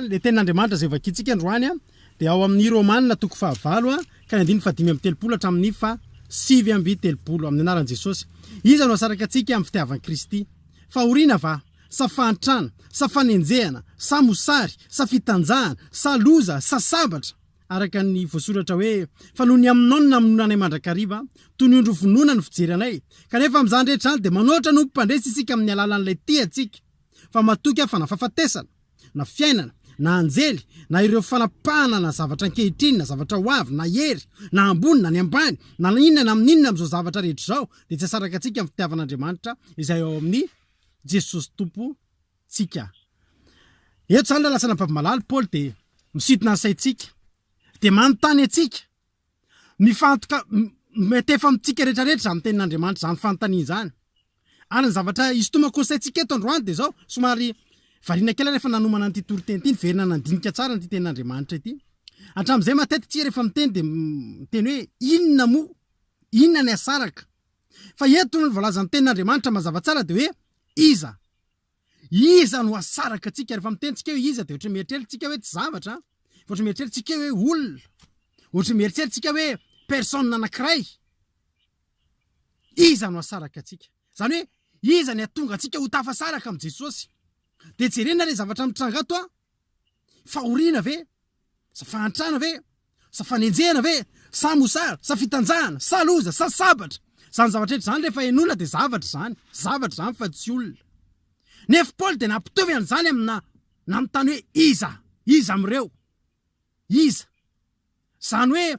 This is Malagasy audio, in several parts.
Le tenin'Andriamanitra zay vakitsika androany dia ao amin'ny Romanina toko 9 ka 5:30 hatramin'ny 7:30 amin'ny anaran'i Jesosy. Iza no asaraka antsika amin'ny fitiavan'i Kristy. Fahoriana va, sa fahantrana, sa fanenjehana, sa mosary, sa fitanjahana, sa loza, sa sabatra. Araka ny voasoratra hoe fa noho ny aminao no namonanay mandrakariva, toy ny ondro vonona ny fijery anay. Kanefa amin'izany rehetra izany dia manoatra no mpandresy isika amin'ny alalan'ilay tiantsika. Fa matoky afa na fahafatesana, na fiainana, na anjely, na ireo fanapahana na zavatra ankehitriny, na zavatra hoavy, na hery, na ambony, na ny ambany, na inona na amin'inona amin'izao zavatra rehetra izao, dia tsy asaraka antsika amin'ny fitiavan'Andriamanitra izay ao amin'ny Jesosy Tompo tsika. Eto zany lasana ampavy-malala Paul dia misintona ny saintsika, dia manontany antsika, mifantoka mety efa amintsika rehetrarehetra amin'ny tenin'Andriamanitra izany fanontaniana izany. Ary ny zavatra isintomako ny saintsika eto androany dia izao, somary variana kely rehefa nanomana an'ity toriteny ity, verina nandinika tsara n'ity tenin'Andriamanitra ity. Hatramin'izay matetika tsika rehefa miteny dia miteny hoe inona moa, inona ny asaraka. Fa eto no voalaza ny tenin'Andriamanitra mazava tsara dia hoe iza no asaraka antsika. Rehefa mitentsika hoe iza dia ohatra mieritreritsika hoe tsy zavatra, ohatra mieritreritsika hoe olona, ohatra mieritreritsika hoe personne anankiray. Iza no asaraka antsika. Zany hoe iza ny atonga antsika ho tafasaraka amin'ny Jesosy. Dia jerena ilay zavatra mitranga ato fahoriana ve, sa fahantrana ve, sa fanenjehana ve, sa mosary, sa fitanjahana, sa loza, sa sabatra. Zany zavatra rehetra zany rehefa henolona dia zavatra zany fa tsy olona. Nefa Paul dia nampitovy an'izany amina manontany hoe iza amin'ireo, iza. Zany hoe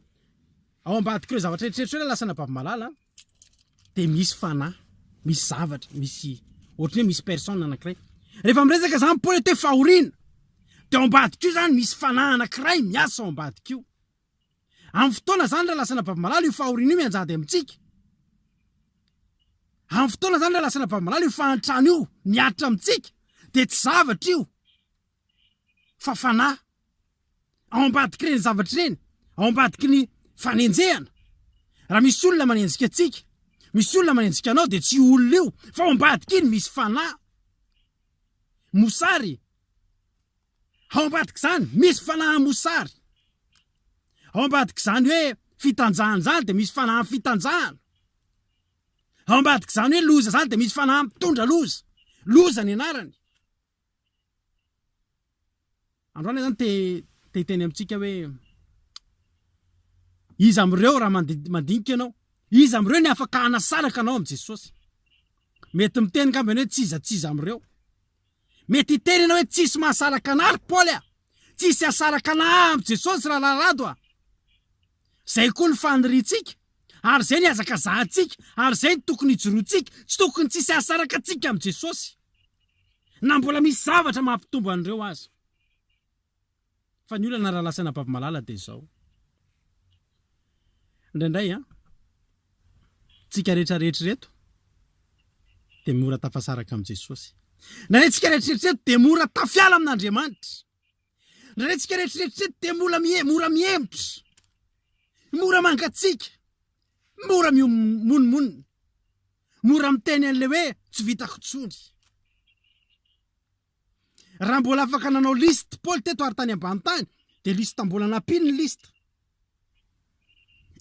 ao ambadik'ireo zavatra rehetrarehetra hoe lasana ampavy-malala dia misy fanahy, misy zavatra, misy ohatra hoe misy personne anankiray. Rehefa miresaka zany Paul hoe fahoriana, dia ao ambadik'io zany misy fanahy anankiray miasa ao ambadik'io. Amin'ny fotoana zany raha lasana ampavy-malala io fahoriana io mianjady amintsika. Amin'ny fotoana zany raha lasana ampavy-malala io fahantrana io miaritra amintsika, dia tsy zavatra io fa fanahy. Ao ambadiky ireny zavatra ireny, ao ambadiky ny fanenjehana. Raha misy olona manenjika antsika, misy olona manenjika anao dia tsy olona io, fa ao ambadiky iny misy fanahy. Mosary, ao ambadiky izany misy fanahy mosary. Ao ambadiky izany hoe fitanjahana zany dia misy fanahy fitanjahana. Ao ambadiky izany hoe loza zany dia misy fanahy mitondra loza. Loza ny anarany. Androany zany te hiteny amintsika hoe iza amin'ireo raha mandinika ianao, iza amin'ireo ny afaka hanasaraka anao amin'ny Jesosy. Mety miteny kambany hoe tsiza amin'ireo. Mety hiteny ianao hoe tsisy mahasaraka anary Paul tsisy hasaraka anahy amin'ny Jesosy raha lalado Zay koa ny faniriantsika, ary zay ny azaka zahantsika, ary zay ny tokony hijoroantsika, tsy tokony tsisy hasaraka antsika amin'ny Jesosy. Na mbola misy zavatra mampitombo an'ireo aza. Fa ny olana raha lasana ampavy-malala dia izao. Indraindray tsika rehetrarehetra reto dia mora tafasaraka amin'ny Jesosy. Indraindray tsika rehetrarehetra reto dia mora tafiala amin'Andriamanitra. Indraindray tsika rehetrarehetra reto dia mora mihemotra, mora mangatsika, mora monmonina, mora miteny an'ilay hoe tsy vitako intsony. Raha mbola afaka nanao listy Paul teto ary tany ambany tany, dia lista mbola nampino ny lista.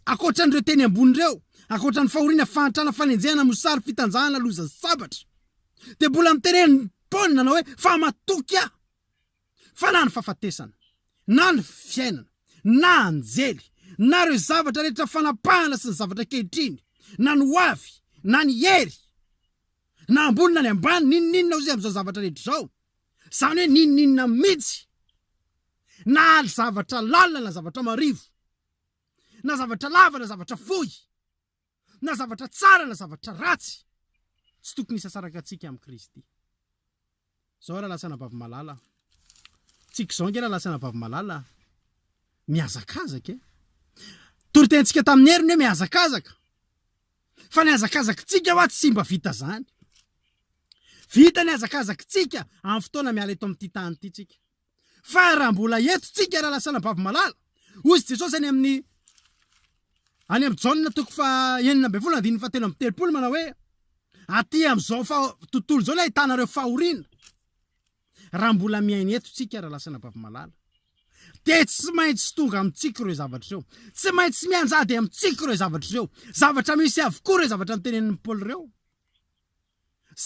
Akoatran'ireo teny ambonireo, akoatran'ny fahoriana, fahantrana, fanenjehana, mosary, fitanjahana, loza, sabatra, dia mbola mitereny Paul nanao hoe fa matoky fa na ny fahafatesana, na ny fiainana, na anjely, na ireo zavatra rehetra fanapahana sy ny zavatra ankehitriny, na ny hoavy, na ny hery, na ambony na ny ambany, ninninona ozy amin'izao zavatra rehetra izao. Zany hoe ninninona mihitsy, na zavatra lalina na zavatra marivo, na zavatra lava na zavatra fohy, na zavatra tsara na zavatra ratsy, tsy tokony hisy hasaraka antsika amin'ny Kristy. Zao raha lasana ampavy-malala. Tsika izao nge raha lasana ampavy-malala mihazakazaka. Toritentsika tamin'ny heriny hoe mihazakazaka. Fa ny hazakazakitsika tsy mba vita zany. Vita ny hazakazakitsika amin'ny fotoana miala eto amin'ity tany ity tsika. Fa raha mbola eto tsika raha lasana ampavy-malala, hozy Jesosy any amin'ny Jaona toko 9:17 manao hoe aty amin'izao tontolo izao no ahitanareo fahoriana. raha mbola miaina eto tsika raha lasana bavamalala de tsy maintsy tonga amintsika ireo zavatra reo tsy maintsy mianjady amintsika ireo zavatra reo zavatra misy avokoa ireo zavatra nitenenin'ny Paoly reo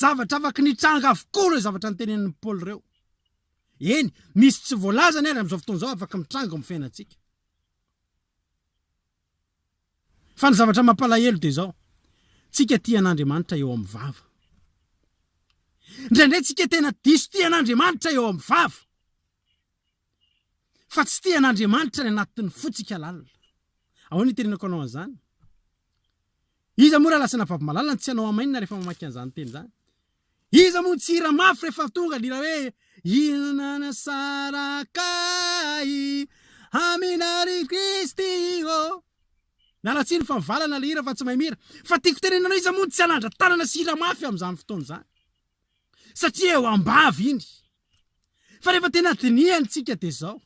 zavatra afaka nitranga avokoa ireo zavatra nitenenin'ny Paoly reo eny misy tsy voalazany ary amin'izao fotoana izao afaka mitranga amin'ny fiainantsika fa ny zavatra mampalahelo de zao tsika tian'Andriamanitra eo amin'ny vava indraindray tsika tena diso tian'Andriamanitra eo amin'ny vava fa tsy tian'Andriamanitra ny anatin'ny fotsika lalina ahoana itenenako anao an'izany iza moa raha lasana bavamalala tsy anao amainina rehefa mamaky an'izany teny zany iza moa tsy hira mafy rehefa tonga lira hoe inana sarakay aminary Kristy o nalatsiny fa mivalana le hira fa tsy mahay mira fa tiako tenenanao iza moa tsy hanandra tanana sy hira mafy amin'izany fotoana izany satria eo ambavy iny fa rehefa tena dinihany tsika de zao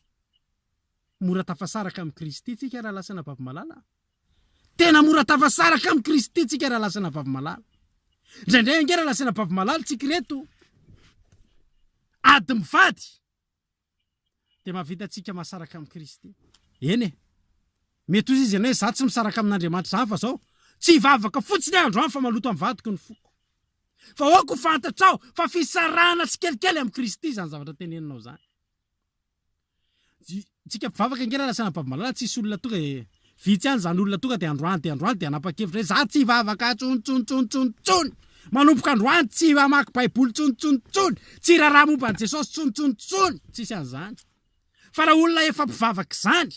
mora tafasaraka amin'ny Kristy tsika raha lasana bavamalala tena mora tafasaraka amin'ny Kristy tsika raha lasana bavamalala indraindray ange raha lasana bavamalala tsika reto ady mivady de mahavita tsika mahasaraka amin'ny Kristy eny mety ozy izy ianao za tsy misaraka amin'Andriamanitra zany fa zao tsy hivavaka fotsiny andro any fa maloto amin'ny vadiko ny foko fa hoako fantatrao fa fisarana tsikelikely amin'ny Kristy zany zavatra teneninao zany tsika mpivavaka nge raha lasana bavamalala tsisy olona tonga vitsy any zany olona tonga de androany de anapa-kevitra hoe za tsy hivavaka tsontsontsontsontsony manomboka androany tsy hamaky baiboly tsontsontsony tsy raharaha momba an' Jesosy tsontsontsony tsisy an'izany fa raha olona efa mpivavaka zany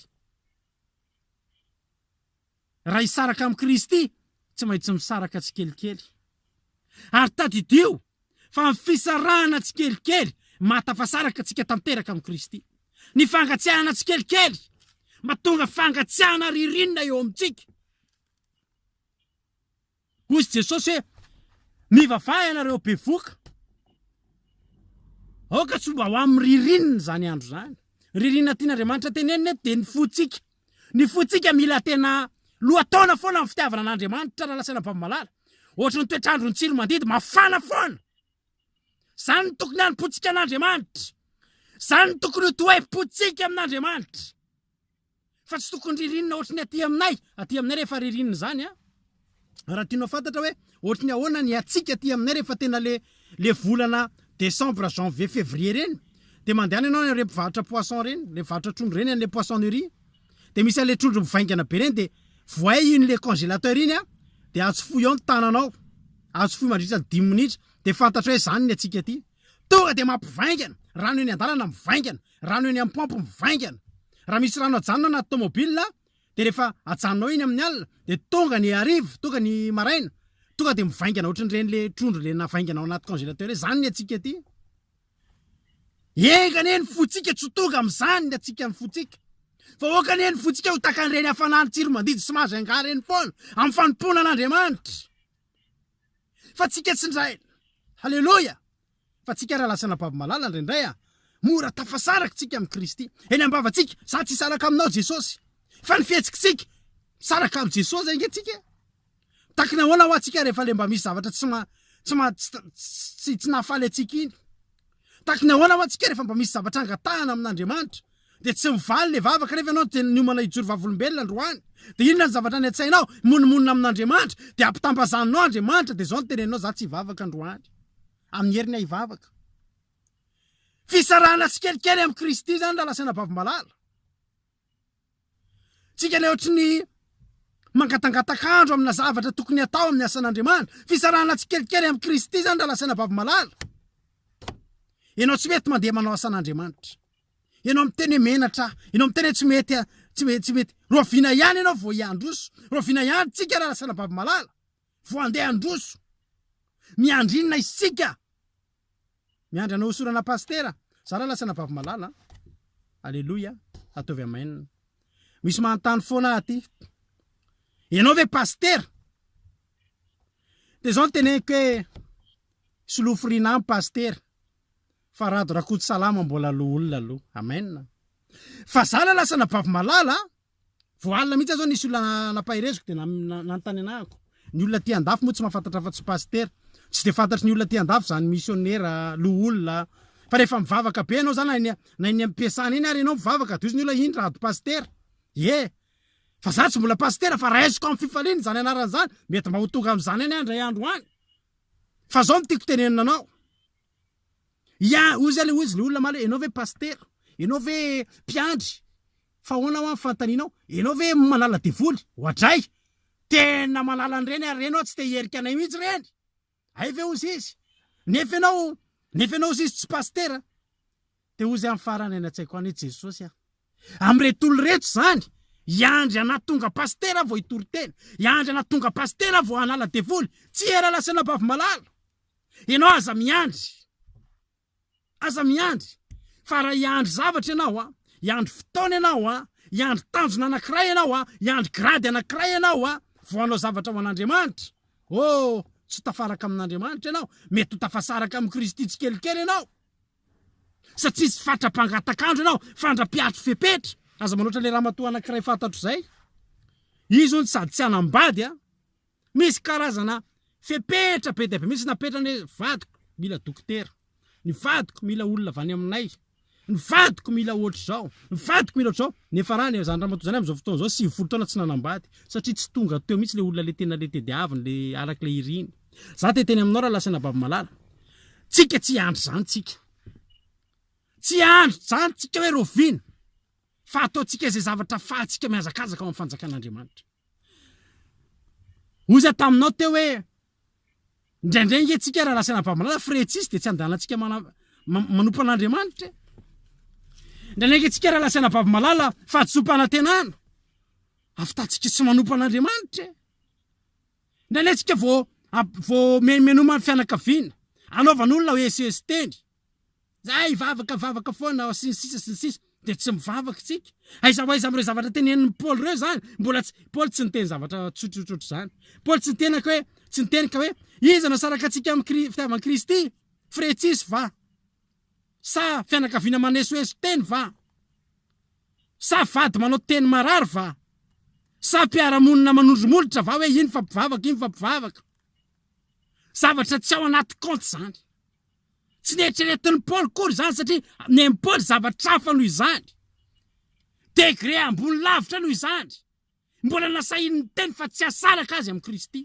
raha hisaraka amin'ny Kristy tsy maintsy misaraka tsikelikely ary tadidio fa ny fisarahana tsikelikely mahatafasaraka tsika tanteraka amin'ny Kristy ny fangatsiahana tsikelikely mahatonga fangatsiahana ririnina eo amintsika hozy Jesosy hoe mivavaha ianareo bevoka aoka tsy mba ho amin'ny ririnina zany andro zany ririnina tian'Andriamanitra tenenina de ny fotsika mila tena lohataona foana amin'ny fitiavana an'Andriamanitra raha lasana bavamalala ohatra ny toetrandro ny tsiro mandidy mafana foana zany ny tokony hanim-potsika an'Andriamanitra zany ny tokony ho toe-potsika amin'Andriamanitra fa tsy tokony ririnina ohatra ny aty aminay rehefa ririnina zany raha tianao fantatra hoe ohatra ny ahoana ny atsika aty aminay rehefa tena le volana décembre janvier février reny de mandehana ianao re mpivarotra poisson reny le mivarotra trondro reny an'le poissonnerie de misy an'le trondro mivaingana be reny de voay iny le congélateur iny de atsofoy ao ny tananao atsofoy mandritra 10 minitra de fantatra hoe zany ny atsika aty tonga de mampivaingana rano eny an-dalana mivaingana rano eny amin'ny pompe mivaingana raha misy rano ajanona anaty tomobile de rehefa ajanonao iny amin'ny alina de tonga ny hariva tonga ny maraina tonga de mivaingana ohatran'ireny le trondro le navaingana ao anaty congélateur zany ny atsika aty engany eny fotsika tsy tonga amin'izany ny atsika ny fotsika fa okany eny fotsika ho takan'ireny hafanany tsiro mandidy sy mahazanga reny foana amin'ny fanompona an'Andriamanitra fa tsika tsy ndray halleloja fa tsika raha lasana bavamalala indraindray mora tafasaraka tsika amin'ny Kristy eny ambavatsika za tsy saraka aminao Jesosy fa ny fihetsikitsika saraka amin'ny Jesosy ange tsika takiny ahoana ho atsika rehefa le mba misy zavatra tsy nahafaly atsika iny takiny ahoana ho atsika rehefa mba misy zavatra angatahana amin'Andriamanitra de tsy mivaly le vavaka rehefa ianao de niomana hijoro vavolombelona androany de inona ny zavatra ny atsainao monimonina amin'Andriamanitra de ampitambazanao Andriamanitra de zao ny teneninao za tsy hivavaka androany amin'ny heriny hivavaka fisarahana tsikelikely amin'ny Kristy zany raha lasana bavamalala tsika le ohatra ny mangatangatakandro amina zavatra tokony atao amin'ny asan'Andriamanitra fisarahana tsikelikely amin'ny Kristy zany raha lasana bavamalala ianao tsy mety mandeha manao asan'Andriamanitra ianao miteny menatra ianao miteny tsy mety rovina ihany ianao vo iandroso rovina ihany tsika raha lasana bavamalala vo andeha androso miandrinina isika miandry anao osorana pastera za raha lasana bavamalala alleluja ataovy amainina misy manontany foana aty ianao ve pastera de zao ny teneniko hoe solofirina amin'ny pastera fa rado rakoto salama mbola lo olona aloha amen fa za la lasana bavamalala voalina mihitsy zao nisy olona napahireziko de nanontany anahako ny olona ty andafy moa tsy mahafantatra fa tsy pastera tsy de fantatry ny olona ty andafy zany missionnaire lo olona Fa rehefa mivavaka be anao zany na iny ampiasana iny ary anao mivavaka toy ny olona iny rado pastera. Fa za tsy mbola pastera fa raisiko amin'ny fifaliana zany anarany zany, mety mba ho tonga amin'izany any andray andro any. Fa zao no tiako tenenina anao. Ozy le olona male, enao ve pastera? Enao ve mpiandry? Fa hoana ho amin'ny fantaninao? Enao ve malala devoly? Ohatray. Tena malala an'ireny ary enao tsy te hierika anay mihitsy reny. Ay ve ozy izy? Nefa enao ozy izy tsy pastera. Te ozy amin'ny farany any an-tsaiko any Jesosy. Am'ireto olo reto zany, iandry anaty tonga pastera vao hitory-tena. Iandry anaty tonga pastera vao hanala devoly. Tsy era lasana bavy malala. Enao aza miandry. Fa raha iandry zavatra enao, iandry fotoana enao, iandry tanjona anankiray enao, iandry grady anankiray enao, vao hanao zavatra ho an'Andriamanitra. Tsy tafaraka amin'Andriamanitra enao, mety ho tafasaraka amin'ny Kristy tsikelikely enao. Satria tsy fatra-pangatakandro enao, fandra-piatro fepetra. Aza manoatra le ramatoa anankiray fantatro zay. Izy on sady tsy anambady, misy karazana fepetra be dia be. Misy napetrany hoe vadiko mila dokotera, ny vadiko mila olona avy any aminay, ny vadiko mila ohatr'izao, ny vadiko mila ohatr'izao. Nefa raha zany ramatoa zany amin'izao fotoana zao 9 folo taona tsy nanambady, satria tsy tonga teo mihitsy le olona le tena le tediaviny le araka le iriny. Za te teny aminao raha lasana bavy malala. Tsika tsy andry zany tsika. Tsy andry zany tsika hoe roviana. Fa ataontsika izay zavatra fahantsika mihazakazaka ao amin'ny fanjakan'Andriamanitra. Ozy taminao teo hoe indraindray nge tsika raha lasana bavy malala fretsisy dia tsy andalantsika manompo an'Andriamanitra. Indraindray nge tsika raha lasana bavy malala fahatsopana tenana. Afitatsika tsy manompo an'Andriamanitra. Indraindray tsika vao menoma ny fianakaviana. Anaovan'olona hoe SOS teny. Zay vavaka foana sy ny sisa. Dia tsy mivavaka tsika. Aiza amin'ireo zavatra tenenin'ny Paul ireo zany. Paul tsy niteny zavatra tsotrotsotra zany. Paul tsy niteny ka hoe iza no saraka tsika amin'ny fitiavan'i Kristy? Fretsisy va? Sa fianakaviana manesoeso teny va? Sa vady manao teny marary va? Sa mpiara-monina manondromolotra va hoe iny fampivavaka? Zavatra tsy ao anaty compte zany. Tsy neritreretin'ny Paul kory zany satria ny Paul zavatra hafa noho izany. Degré ambony lavitra noho izany. Mbola nasahin'ny teny fa tsy hasaraka azy amin'ny Kristy.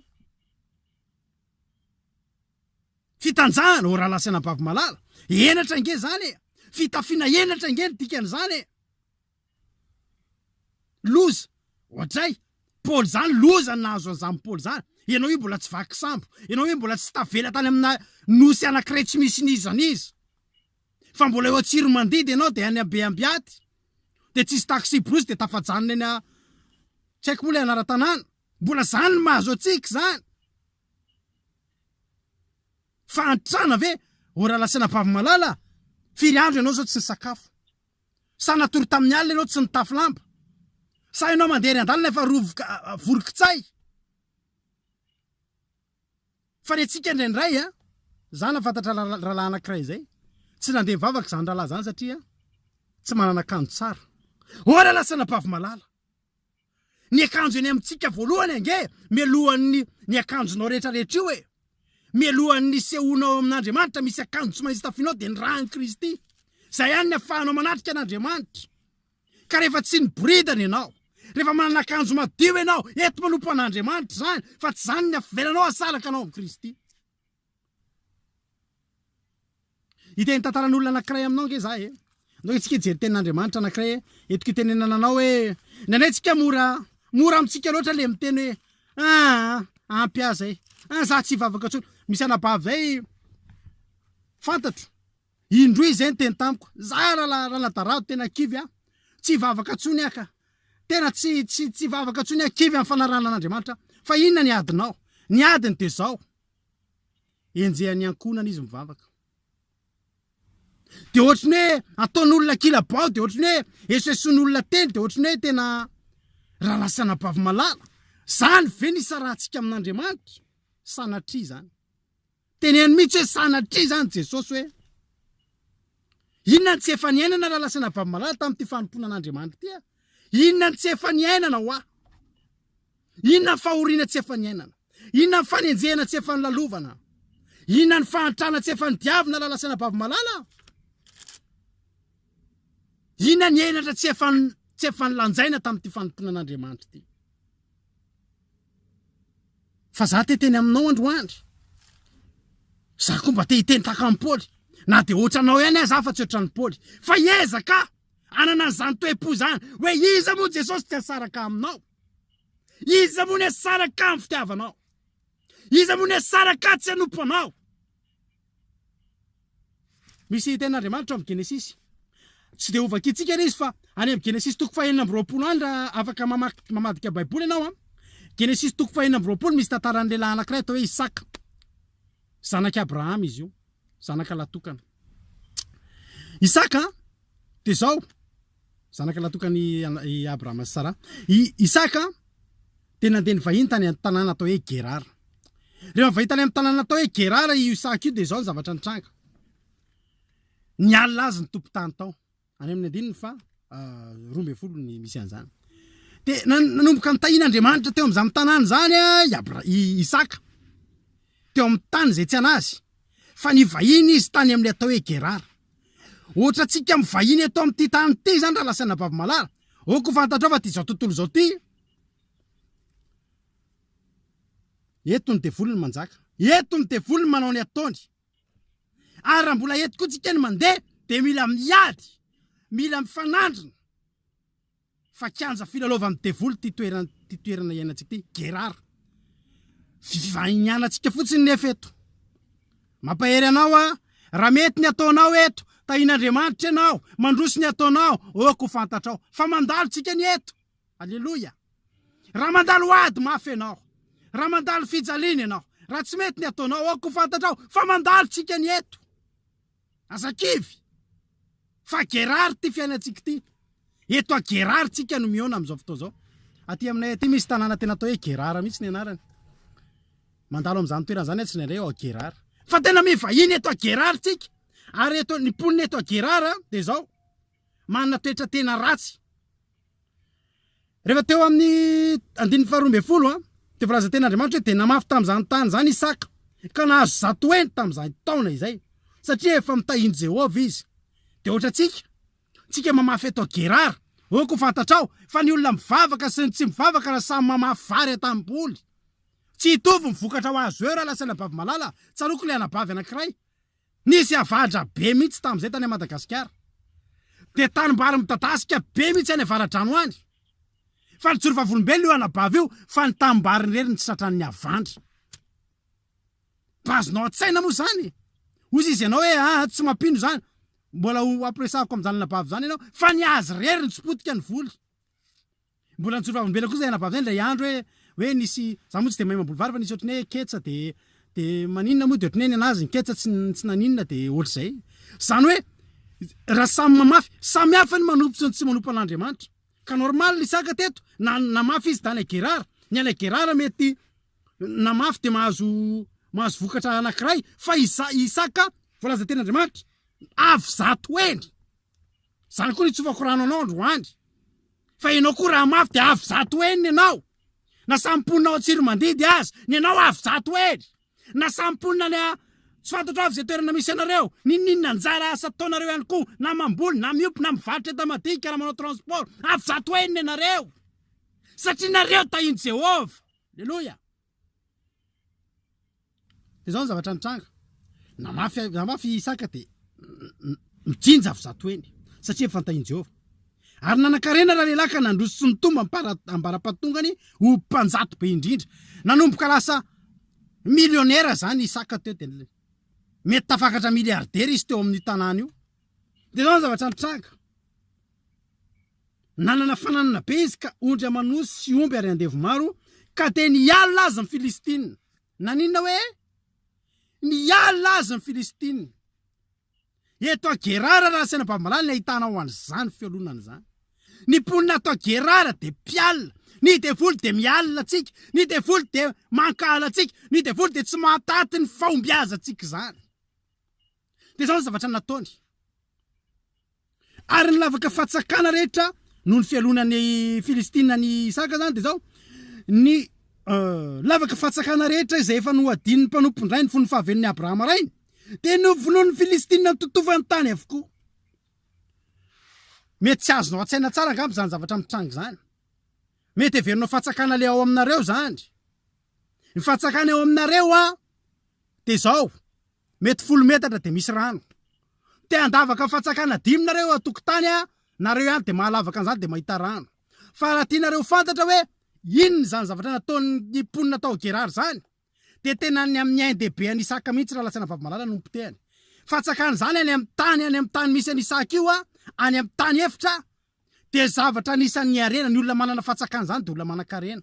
Fitanjahana raha lasana bavy malala. Enatra nge zany. Fitafiana enatra nge ny dikany zany. Loza. Ohatray. Paul zany loza nahazo an'izany Paul zany. Ianao io mbola tsy vaky sambo. Ianao io mbola tsy tavela tany amina nosy anankiray tsy misy nizaniza. Fa mbola eo atsiro mandidy ianao dia any Beambiaty. Dia tsisy taxi brosy dia tafajanona eny tsy haiko moa le anara-tanàna. Mbola zany ny mahazo atsika zany. Fa antrana ve ora lasana bavy malala? Firy andro ianao zao tsy nisakafo. Sa natory tamin'ny alina ianao tsy nitafy lamba. Sa ianao mandeha an-dalana efa vorokitsay. Fa ny antsika indraindray zany nafantatra rahalahy anankiray zay. Tsy nandeha mivavaka zany rahalahy zany satria tsy manana akanjo tsara. Ora lasana bavy malala. Ny akanjo eny amintsika voalohany ange mialohan'ny ny akanjonao rehetrarehetra io e. Mialohan'ny sehonao amin'Andriamanitra misy akanjo tsy maintsy tafianao dia ny rahan'i Kristy. Zay ihany ny ahafahanao manatrika an'Andriamanitra. Ka rehefa tsy niboridana ianao, rehefa manana akanjo madio ianao, eto manompo an'Andriamanitra zany, fa tsy zany ny avelanao hasaraka anao amin'ny Kristy. Iteny tantaran'olona anankiray aminao nge za e. Ndao itsika jery tenin'Andriamanitra anankiray etiko itenenana anao hoe indraindray tsika mora amintsika loatra le miteny hoe ampy aza e. Za tsy hivavaka tsony. Misy anabavy zay fantatro. Indroy zay ny teny tamiko. Za raha nadarado tena kivy tsy hivavaka tsony ka. Tena tsy hivavaka tsony kivy amin'ny fanarana an'Andriamanitra. Fa inona ny adinao? Ny adiny dia zao. Enjehan'ny ankonana izy mivavaka. Dia ohatrany hoe ataon'olona kilabao, dia ohatrany hoe esoeson'olona teny, dia ohatrany hoe tena raha lasana bavy malala. Zany ve nisy rahantsika amin'Andriamanitra? Sanatria zany. Teneny mihitsy hoe sanatria zany Jesosy hoe inona ny tsy efa niainana raha lasana bavy malala tamin'ity fanompona an'Andriamanitra ity? Inona ny tsy efa niainana ho aho? Inona ny fahoriana tsy efa niainana? Inona ny fanenjehana tsy efa nilalovana? Inona ny fahantrana tsy efa nidiavina raha lasana bavy malala? Ina ny enatra tsy efa nilanjaina tamin'ity fanomponan'Andriamanitra ity. Fa za teny aminao androandry. Za koa mba te hiteny tahaka amin'ny Paoly. Na de ohatranao ihany aza fa tsy ohatran'ny Paoly. Fa ezaka anana an'izany toe-po zany. Hoe iza moa Jesosy tsy asaraka aminao. Iza moa ny asaraka amin'ny fitiavanao. Iza moa ny asaraka tsy hanompo anao. Misy ten'Andriamanitra amin'ny Genesis. Tsy de ovakitsika izy fa any amin'ny Genesis 2:20 any raha afaka mamadika Baiboly ianao a. Genesis 2:20 misy tantaran'ny lehilahy anankiray atao hoe Isaka. Zanak'i Abraham izy io. Zanaka latokana. Isaka de zao. Zanaka latokany Abraham sy Sara. Isaka de nandeha nivahiny tany amin'ny tanàna atao hoe Gerara. Rehefa nivahiny tany amin'ny tanàna atao hoe Gerara io Isaka io de zao ny zavatra nitranga. Nialina azy ny tompo-tany tao. Any amin'ny andininy fa 12 ny misy an'izany. De nanomboka nitahina Andriamanitra teo amin'izany tanàna zany Isaka. Teo amin'ny tany zay tsy anazy. Fa nivahiny izy tany amin'ilay atao hoe Gerara. Ohatra tsika mivahiny eto amin'ity tany ity zany raha lasaina bavy-malala. Oko fantatrao fa ty zao tontolo zao ty. Eto ny devolony manjaka. Eto ny devolony manao ny ataony. Ary raha mbola eto koa tsika ny mandeha de mila miady. Mila mifanandrina. Fa kianja filalaovan'ny devoly ty toerana iainantsika ty Gerara. Fivahinianantsika fotsiny nefa eto. Mampahery anao raha mety ny ataonao eto, tahin'Andriamanitra ianao, mandroso ny ataonao, oko fantatrao. Fa mandalo tsika ny eto. Alleluia. Raha mandalo ady mafy ianao. Raha mandalo fijaliana ianao. Raha tsy mety ny ataonao, oko fantatrao. Fa mandalo tsika ny eto. Azakivy. Fa Gerara ty fiainantsika ty. Eto a Gerara tsika no miona amin'izao fotoa zao. Aty aminay aty misy tanàna tena atao hoe Gerara mihitsy ny anarany. Mandalo amin'izany toerana zany tsy nandray ao a Gerara. Fa tena mivahiny eto a Gerara tsika. Ary eto ny ponina eto a Gerara de zao. Manana toetra tena ratsy. Rehefa teo amin'ny 12 de voalaza ten'Andriamanitra hoe de namafy tamin'izany tany zany Isaka. Ka nahazo 100 tamin'izany taona izay. Satria efa mitahiny Jehovah izy. De ohatra tsika mamafy eto a Gerara. Oko fantatrao fa ny olona mivavaka sy ny tsy mivavaka raha samy mamafy vary atam-boly. Tsy hitovy mivokatra ho azo eo raha lasaina bavy-malala. Tsaroko le anabavy anankiray. Nisy avadra be mihitsy tamin'izay tany Madagasikara. De tanimbary midadasika be mihitsy any avaratrano any. Fa ny joro-vavolombelona io anabavy io fa ny tambariny rery ny tratran'ny avandra. Bazonao an-tsaina moa zany. Ozy izy ianao hoe tsy mampino zany. Mbola ho ampiresahako amin'izany anabavy zany ianao. Fa ny azy rery ny tsipotika ny voly. Mbola ny joro-vavolombelona koa zay anabavy zany ilay andro hoe nisy za moa tsy de mahay mamboly vary fa nisy ohatrany hoe ketsa de maninona moa de ohatrany hoe anazy ny ketsa tsy naninona de ohatr'izay. Zany hoe raha samy mamafy, samy hafa ny manompo sy ny tsy manompo an'Andriamanitra. Ka normal ny Isaka teto namafy izy tany Gerara. Ny any Gerara mety namafy de mahazo vokatra anankiray. Fa Isaka voalaza ten'Andriamanitra avy 100. Zany koa nitsofako rano anao androany. Fa ianao koa raha mafy de avy 100 ianao. Na samponina ao tsiro mandidy azy, ny anao avy 100. Na samponina ny tsy fantatro avy zay toerana misy anareo. Ninona anjara asa ataonareo ihany koa, na mamboly, na miompy, na mivarotra eto Madika, na manao transport, avy 100 ianareo. Satria nareo tahiny Jehovah. Alleluia. De zao ny zavatra nitranga. Namafy Isaka de mijinja avy 100. Satria efa nitahiny Jehovah. Ary nanan-karena raha lehilahy ka nandroso sy nitomba ambara-patongany ho mpanjato be indrindra. Nanomboka lasa milionera zany Isaka teo de mety tafakatra miliardera izy teo amin'ny tanàna io. De zao ny zavatra nitranga. Nanana fananana be izy ka ondry amanosy sy omby ary andevo maro ka de nialina azy ny Filistina. Naninona hoe? Nialina azy ny Filistina. Eto a Gerara raha saina bavy-malala ny ahitanao an'izany fialonana zany. Ny ponina ato a Gerara de mpialina. Ny devoly de mialina tsika. Ny devoly de mankala tsika. Ny devoly de tsy mahataty ny fahombiaza tsika zany. De zao ny zavatra nataony. Ary ny lavaka fatsakana rehetra noho ny fialonan'ny Filistina ny Isaka zany de zao. Ny lavaka fatsakana rehetra izay efa nohadin'ny mpanompondray ny fony fahavelon'ny Abrahama rainy. De novonoan'ny Filistina ny totovany tany avokoa. mety tsy azonao atsaina tsara angamba zany zavatra mitrangy zany. Mety everinao fatsakana le ao aminareo zany. Ny fatsakana eo aminareo de zao. Mety 10 metatra de misy rano. Te andavaka fatsakana 10 nareo atokotany nareo ihany de mahalavaka an'izany de mahita rano. Fa raha tianareo fantatra hoe inona zany zavatra nataon'ny mponina tao Gerard zany, de tena ny amin'ny ANDB an'Isaka mihitsy raha latsana Vavimalala no mpitehany. Fatsakana zany any amin'ny tany misy an'Isaka io any amin'ny tany efitra de zavatra anisan'ny arena ny olona manana fatsakana zany de olona manan-karena.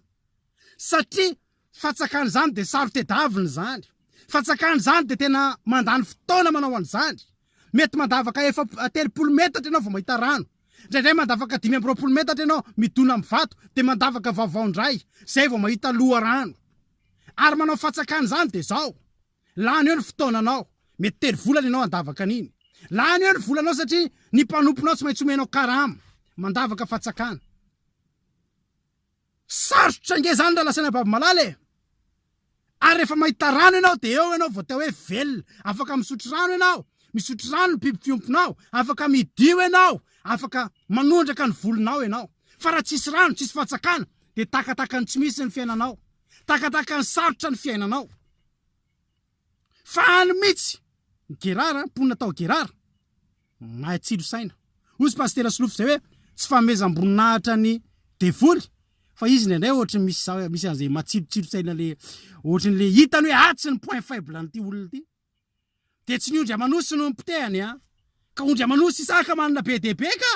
Satria fatsakana zany de sarotedaviny zany. Fatsakana zany de tena mandany fotoana manao an'izany. Mety mandavaka 30 metatra ianao vao mahita rano. Ndraindray mandavaka 520 metatra ianao midona amin'ny vato de mandavaka vaovaondray zay vao mahita loharano. Ary manao fatsakana zany de zao. Lany eo ny fotoananao. Mety 3 volana ianao andavaka an'iny. Lany eo ny volanao satria ny mpanomponao tsy maintsy omenao karama mandavaka fatsakana. Sarotra nge zany raha lasana Vavimalala e. Ary rehefa mahita rano ianao de eo ianao vao teo hoe velona. Afaka misotro rano ianao. Misotro rano ny biby fiomponao. Afaka midio ianao. Afaka manondraka ny volonao ianao. Fa raha tsisy rano, tsisy fatsakana de takataka ny tsy misy ny fiainanao. Takataka ny sarotra ny fiainanao. Fa any mitsy ny Gerard, mponina tao Gerard, mahay tsilo saina. Ozy pastera Solofo zay hoe tsy famezam-boninahitra ny devoly. Fa izy indray ohatry misy an'izay matsilotsilo saina le ohatry le hitany hoe tsy ny point faible an'ity olona ity. De tsy ny Ondriamanosy no mpitehany ka Ondriamanosy Isaka manana be de be ka.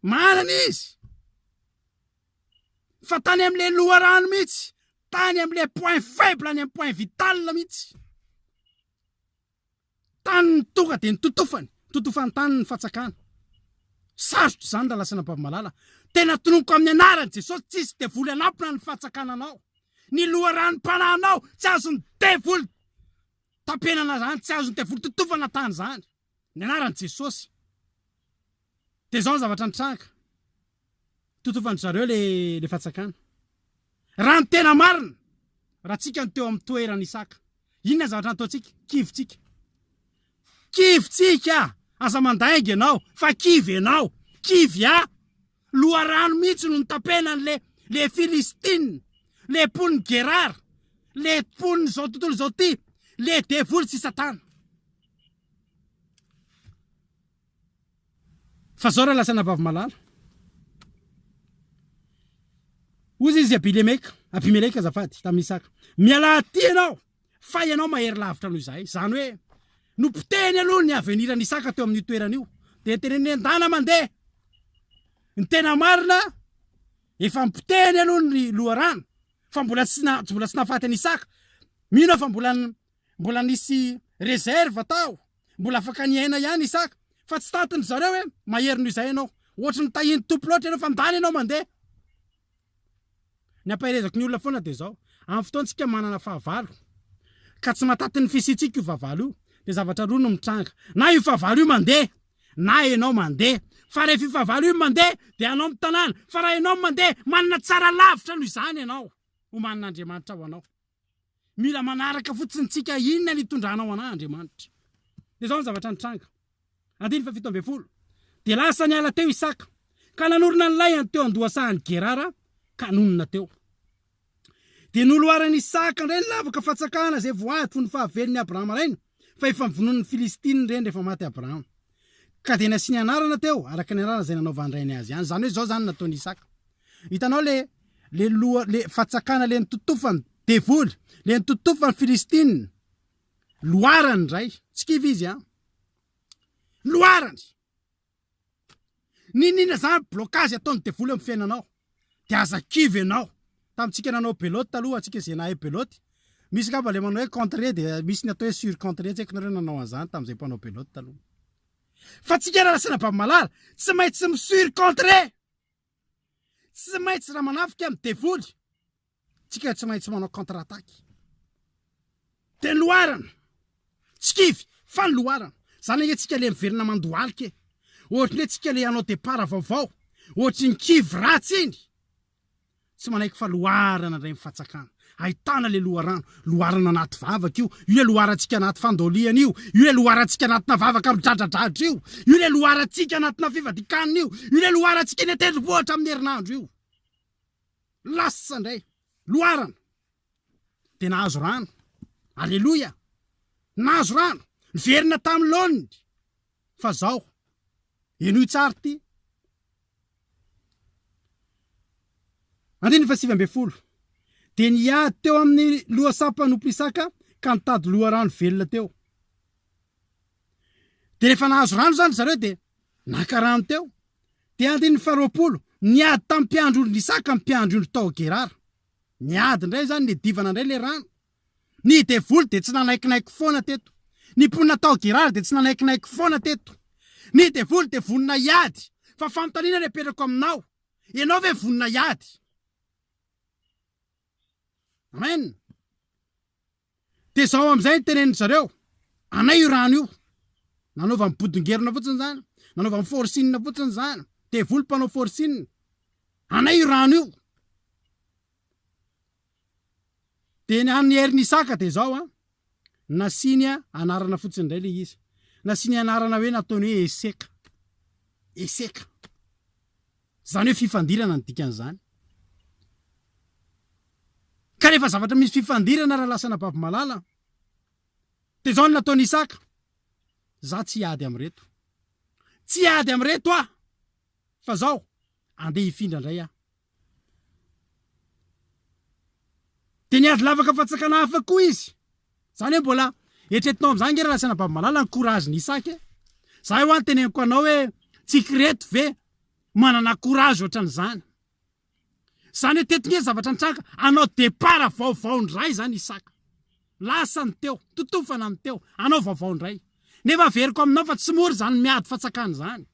Manana izy. Fa tany amin'le loharano mihitsy, tany amin'le point faible any amin'ny point vital mihitsy. Tany ny tonga de ny totofany tany ny fatsakana. Sarotra zany raha lasana Vavimalala. Tena tononoko amin'ny anarany Jesosy tsisy devoly anampina ny fatsakananao. Ny loharano mpanahanao tsy azony devoly tapenana zany, tsy azony devoly totofana tany zany. Ny anarany Jesosy. De zao ny zavatra nitranga. Totofany zareo le fatsakana. Raha ny tena marina, raha tsika ny teo amin'ny toerany Isaka. Inona zavatra nataontsika? Kivitsika. Kivitsika! Aza mandainga ianao, fa kivy ianao. Kivy loharano mihitsy no nitapenany le Filistine, le mpon'ny Gerard, le mpon'ny zao tontolo zao ty, le devoly sy Satana. Fa zao raha lasana Vavimalala. Ozy izy Abimeleka azafady tamin'ny Isaka. Miala ty ianao, fa ianao mahery lavitra noho izay. Zany hoe no piteny aloha ny aveniran'ny Isaka teo amin'ny toerana io. De teneny andana mandeha. Ny tena marina, efa mipiteny aloha ny loharano. Fa mbola tsy nahafaty an'i Isaka. Mino fa mbola nisy reserve tao. Mbola afaka niaina ihany Isaka. Fa tsy tatiny zareo hoe mahery noho izay ianao. Ohatry ny tahiny tompo loatra ianao fa ndany ianao mandeha. Ny ampaherezako ny olona foana de zao. Amin'ny fotoantsika manana fahavalo. Ka tsy matati ny fisitsika io fahavalo io. De zavatra roa no mitranga. Na io fahavalo io mandeha, na ianao mandeha. Fa rehefa io fahavalo io mandeha, de anao mitanàna. Fa raha ianao mandeha, manana tsara lavitra noho izany ianao. Ho manan'Andriamanitra ho anao. Mila manaraka fotsiny tsika inona ny itondranao an'Andriamanitra. De zao ny zavatra nitranga. 17. De lasa niala teo Isaka. Ka nanorona ny lainy teo andohasahany Gerara, ka nonona teo. De noloarany Isaka indray ny lavaka fatsakana zay voato ny fahavelon'ny Abrahama rainy. Fa efa mivonon'ny Filistine reny rehefa maty Abrahama. Ka de nasiany anarana teo araka ny anarana zay nanaovandrainy azy ihany. Zany hoe zao zany nataony Isaka. Hitanao le fatsakana le nitotofany devoly, le nitotofany Filistine. Loarany ray. Tsikivy izy loarany. Ninina zany blokazy ataony devoly amin'ny fiainanao. De aza kivy ianao. Tamitsika nanao pelote taloha, atsika zay nahay pelote. Misy ngamba le manao hoe contre de misy ny atao hoe sur contre, tsy haiko nareo nanao an'izany tamin'izay mpanao pelote taloha. Fa tsika raha lasana Vavimalala, tsy maintsy sur contre. Tsy maintsy raha manafika amin'ny devoly. Tsika tsy maintsy manao contre attaque. De loarana. Tsikivy, fa loarana. Zany hoe tsika le miverina mandohalika. Ohatry hoe tsika le hanao départ vaovao. Ohatry ny kivy ratsy iny. Tsy manaiky fa loarana indray mifatsakana. ahitana le loharano anaty vavaka io le loharantsika anaty fandoliana io le loharantsika anatina vavaka midradradratra io le loharantsika anatina fivadikanina io le loharantsika eny an-tendrombohitra amin'ny herinandro io lasa indray loharana de nahazo rano alleloia nahazo rano niverina tamin'ny laoniny fa zao eno io tsara ty andiny fa 7 de niady teo amin'ny lohasampanompo Isaka ka nitady loharano velona teo de rehefa nahazo rano zany zareo de naka rano teo de andiny 20 niady tamin'ny mpiandron'ny Isaka amin'ny mpiandron'ny tao Gerara niady indray zany nedivana indray le rano ny devoly de tsy nanaikinaiky foana teto ny mponina tao Gerara de tsy nanaikinaiky foana teto ny devoly de vonina iady fa fanontaniana le petrako aminao ianao ve vonina iady amen de zao am'izay teneniny zareo anay io rano io nanaova mibodongerona fotsiny zany nanaova forsinina fotsiny zany devoly mpanao forsinina anay io rano io de ny herin'ny Isaka de zao nasiny anarana fotsiny indray le izy nasiny anarana hoe nataony hoe eseka zany hoe fifandirana ny dikan'izany ka rehefa zavatra misy fifandirana raha lasana bavy malala de zao ny nataony Isaka za tsy ady amreto fa zao andeha hifindra indray de niady lavaka fatsakana hafa koa izy zany hoe mbola etretinao am'izany nge raha lasana bavy malala ny courage-ny Isaka za io teneniko anao hoe tsy kireto ve manana courage ohatran'izany zany hoe teto nge zavatra nitranga anao départ vaovao ndray zany Isaka lasany teo totofana ny teo anao vaovao ndray nefa veriko aminao fa tsy mory zany miady fatsakana zany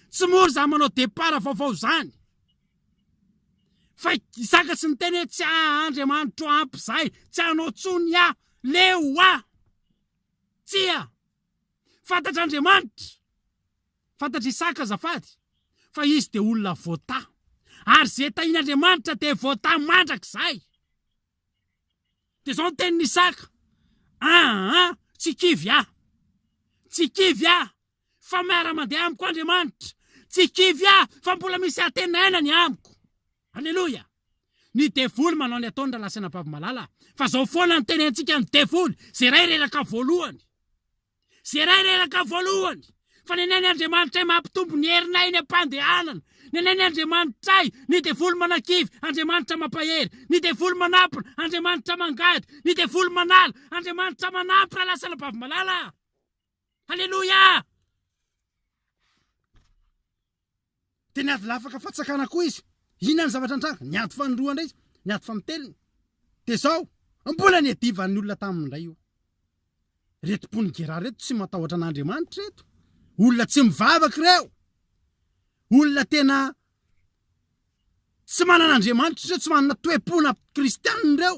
tsy mory zany manao départ vaovao zany fa Isaka tsy niteny hoe tsy Andriamanitro ampy zay tsy anao tsony leo tsy fantatr'Andriamanitra fantatra Isaka azafady fa izy de olona voata ary zay tahin'Andriamanitra de voata mandrak'izay de zao ny tenin'ny Isaka tsy kivy fa miara-mandeha amiko Andriamanitra tsy kivy fa mbola misy atenainany amiko alleloia ny devoly manao ny ataony raha lasana bavy malala fa zao foana ny tenentsika ny devoly zay ray reraka voalohany fa neneny Andriamanitra mampitombo ny herinay ny ampandehanana neneny Andriamanitra ny devoly manakivy Andriamanitra mampahery ny devoly manampy Andriamanitra mangady ny devoly manala Andriamanitra manampy raha lasana bavy malala alleloia de niady lafaka fatsakana koa izy inona ny zavatra nitranga niady fanoroa indray izy niady famiteliny de zao mbola ny edivan'ny olona tamindray io reto-pony Gerara reto tsy matahotra an'Andriamanitra reto olona tsy mivavaka reo olona tena tsy manan'Andriamanitra reo tsy manana toe-pona kristianina reo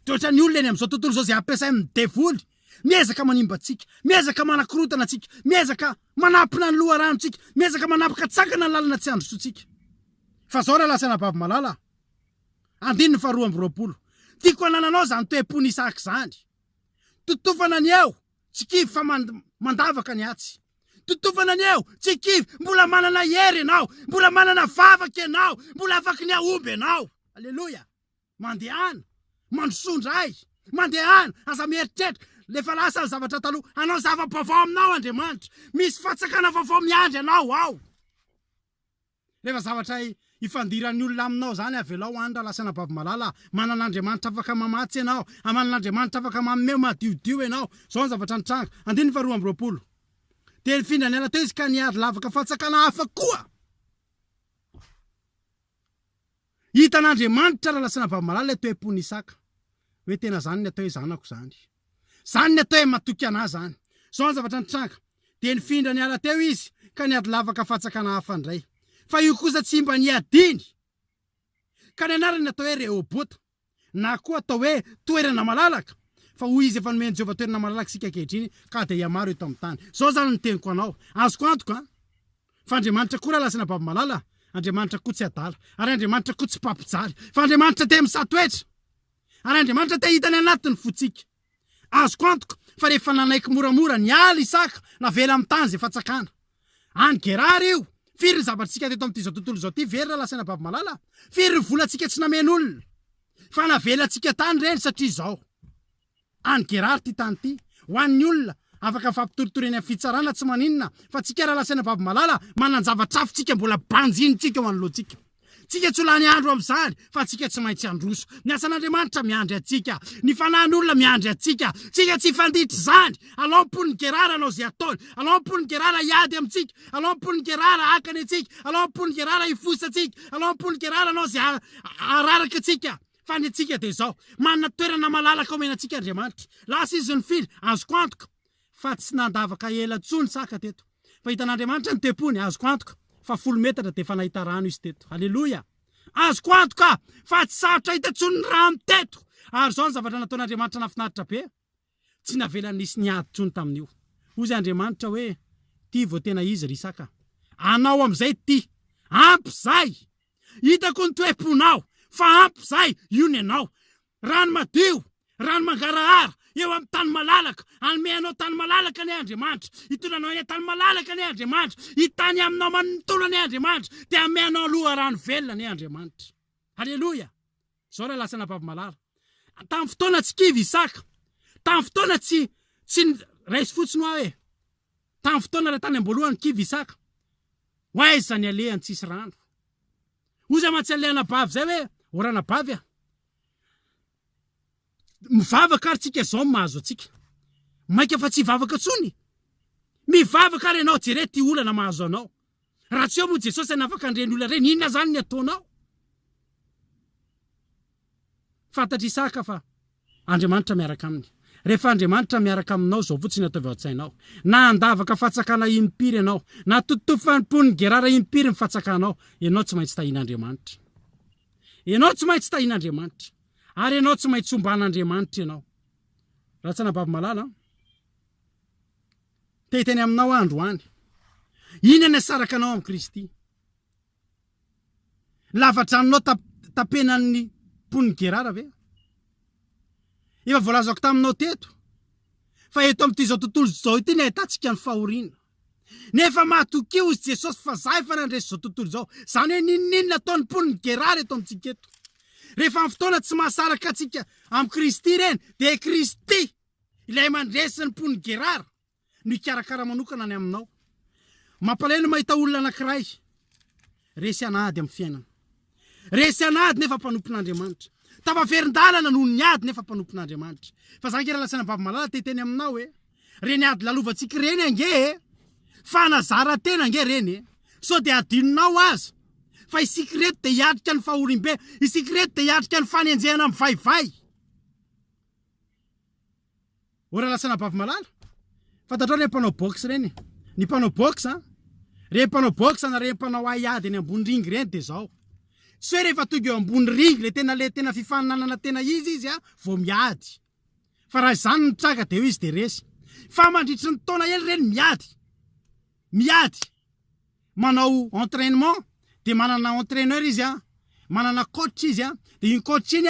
de ohatra ny olona eny am'izao tontolo zao zay ampiasay amin'ny devoly miezaka manimba antsika miezaka manakorotana antsika miezaka manampina ny loharano antsika miezaka manapaka tsakana ny lalana tsy androsotsika fa zao raha lasana bavy malala andiny 2 tiako anananao zany toe-pony Isaka zany totofana ny eo tsy kivy fa mandavaka ny atsy totofana ny eo tsy kivy mbola manana hery ianao mbola manana vavaka ianao mbola afaky ny aomby ianao alleloia mandehana mandrosondray mandehana aza mieritreritra lefa lasa ny zavatra taloha anao zava-baovao aminao Andriamanitra misy fatsakana vaovao miandry anao ao rehefa zavatra ifandiran'ny olona aminao zany avelao andra lasana bavy malala manan'Andriamanitra afaka mamatsy ianao manan'Andriamanitra afaka mameo madiodio ianao zao ny zavatra nitranga andiny 2 de nifindra ny ala teo izy ka niady lavaka fatsakana hafa koa hitan'Andriamanitra raha lasana bavy malala toe-pony Isaka hoe tena zany ny atao hoe zanako zany ny atao hoe matoky anahy zany zao ny zavatra nitranga de nifindra ny ala teo izy ka niady lavaka fatsakana hafa ndray fa io kosa tsy mba niadiny ka ny anarany atao hoe Rehobota na koa atao hoe toerana malalaka fa hoy izy efa nomeny Jehovah toerana malalaka sika kehitriny ka de maro eto amin'ny tany zao zany ny teniko anao azoko antoka fa Andriamanitra koa raha lasana bavy malala Andriamanitra koa tsy adala ary Andriamanitra koa tsy papijary fa Andriamanitra de misatoetra Ary Andriamanitra te hitany anatiny fotsika. Azoko antoka fa rehefa nanaiky moramora niala Isaka navela amin'ny tany zay fatsakana. Any Gerara io, firy ny zavatritsika teto amin'ity zao tontolo zao ty verina lasaina bava malala. Firy ny volantsika tsy namen'olona. Fa navela antsika tany reny satria zao. Any Gerara ty tany ty, ho an'ny olona afaka fampitoritoreny amin'ny fitsarana tsy maninona, fa tsika raha lasaina bava malala manan-javatrafitsika mbola banjinitsika ho anoloantsika. Tsika tsy lany andro amin'izany fa tsika tsy maintsy androso. Ny asan'Andriamanitra miandry atsika, ny fanahin'olona miandry atsika. Tsika tsy fanditra zany. Alao ampon'ny Gerara anao zay ataony. Alao ampon'ny Gerara iady amintsika. Alao ampon'ny Gerara akany atsika. Alao ampon'ny Gerara ifosa atsika. Alao ampon'ny Gerara anao zay araraka atsika. Fa ny atsika de zao, manana toerana malalaka omenantsika Andriamanitra. Lasa izy ny firy, azoko antoka fa tsy nandavaka ela tsony saka teto. Fa hitan'Andriamanitra ny tempony, azoko antoka fa 10 metatra de fa nahita rano izy teto. Halleluja. Azoko antoka fa tsy sarotra hita tsony rano teto. Ary zao ny zavatra nataon'Andriamanitra nafinaritra be. Tsy navela nisy niady tsony tamin'io. Hozy Andriamanitra hoe, ty vao tena izy ry Isaka. Anao am'izay ty. Ampy zay. Hitako ny toe-ponao. Fa ampy zay, io ny anao. Rano madio, rano mangarahara, eo amin'ny tany malalaka. Anome anao tany malalaka ny Andriamanitra. Hitondranao eny tany malalaka ny Andriamanitra. Hitany aminao manontolo ny Andriamanitra. De ame anao aloha rano velona ny Andriamanitra. Halleluja. Zao raha lasana bava malala. Tamin'ny fotoana tsy kivy Isaka. Tamin'ny fotoana tsy raisy fotsiny hoe. Tamin'ny fotoana raha tany amboalohany kivy Isaka. Hoaiza ny alehany tsisy rano. Oza matsy alehana bavy zay hoe, orana bavy a. Mivavaka ary tsika zao mahazo atsika. Maika fa tsy vavaka tsony. Mivavaka ary anao jere ty olana mahazo anao. Raha tsy eo moa Jesosy nafaka andreny olona reny, inona zany ny ataonao? Fantatra Isaka fa Andriamanitra miaraka aminy. Rehefa Andriamanitra miaraka aminao zao fotsiny ataovy ao an-tsainao. Na andavaka fatsakana impiry ianao, na totofam-pon'ny Gerara impiry ny fatsakanao, ianao tsy maintsy tahin'Andriamanitra. Ianao tsy maintsy tahin'Andriamanitra. Ary ianao tsy maintsy omban'Andriamanitra ianao. Ratsana bava malala. Teteny aminao androany. Inona saraka anao amin'ny Kristy? Lava-dranonao tapenan'ny pon'ny Gerara ve? Efa voalazako taminao teto. Fa eto amin'ity zao tontolo zao ity ny ahitantsika ny fahoriana. Nefa matokio izy Jesosy fa za efa nandresy zao tontolo zao. Zany hoe ninona ataon'ny pon'ny Gerara eto amintsika eto. Rehefa amin'ny fotoana tsy mahasaraka atsika amin'ny Kristy reny, de Kristy ilay mandresy ny pon'ny Gerara no ikarakara manokana ny aminao. Mampalahelo mahita olona anankiray resy anady amin'ny fiainana. Resy anady nefa mpanompon'Andriamanitra. Tafaverin-dalana noho ny ady nefa mpanompon'Andriamanitra. Fa zany kera lasana bava malala teteny aminao hoe, reny ady lalovantsika reny ange, fa nazara tena ange reny. So de adinonao azy. Fa isika reto de hiatrika ny fahorim-be, isika reto de hiatrika ny fanenjehana amin'ny vaivay. Ora lasana bava malala. Fantatrao ny mpanao box reny. Ny mpanao box, re mpanao box na re mpanao aiady eny ambony ringy reny de zao. Tsy hoe rehefa tonga eo ambony ringy le tena fifaninanana tena izy vao miady. Fa raha izany ny traka de eo izy de resy. Fa mandritry ny taona ely reny miady. Miady. Manao entraînement de manana entraîneur izy manana coach izy de iny coach iny